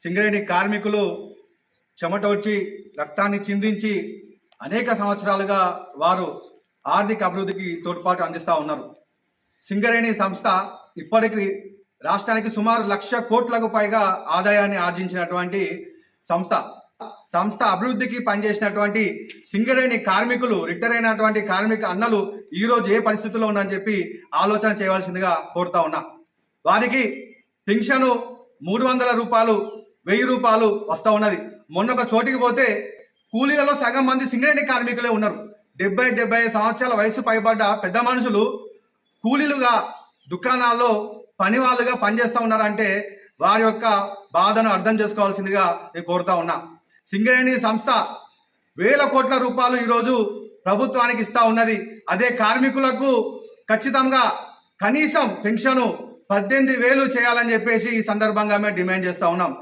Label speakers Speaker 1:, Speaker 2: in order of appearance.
Speaker 1: సింగరేణి కార్మికులు చెమటోడ్చి రక్తాన్ని చిందించి అనేక సంవత్సరాలుగా వారు ఆర్థిక అభివృద్ధికి తోడ్పాటు అందిస్తూ ఉన్నారు. సింగరేణి సంస్థ ఇప్పటికి రాష్ట్రానికి సుమారు 1,00,000 కోట్లకు పైగా ఆదాయాన్ని ఆర్జించినటువంటి సంస్థ అభివృద్ధికి పనిచేసినటువంటి సింగరేణి కార్మికులు, రిటైర్ అయినటువంటి కార్మిక అన్నలు ఈ రోజు ఏ పరిస్థితుల్లో ఉన్నారని చెప్పి ఆలోచన చేయవలసిందిగా కోరుతా ఉన్నా. వారికి పెన్షన్ 300 రూపాయలు, 1000 రూపాయలు వస్తూ ఉన్నది. మొన్న ఒక చోటికి పోతే కూలీలలో సగం మంది సింగరేణి కార్మికులే ఉన్నారు. 70-75 సంవత్సరాల వయసు పైబడ్డ పెద్ద మనుషులు కూలీలుగా దుకాణాల్లో పని వాళ్ళుగా పనిచేస్తూ ఉన్నారంటే వారి యొక్క బాధను అర్థం చేసుకోవాల్సిందిగా నేను కోరుతా ఉన్నా. సింగరేణి సంస్థ వేల కోట్ల రూపాయలు ఈరోజు ప్రభుత్వానికి ఇస్తా ఉన్నది. అదే కార్మికులకు ఖచ్చితంగా కనీసం పెన్షన్ 18,000 చేయాలని చెప్పేసి ఈ సందర్భంగా మేము డిమాండ్ చేస్తూ ఉన్నాం.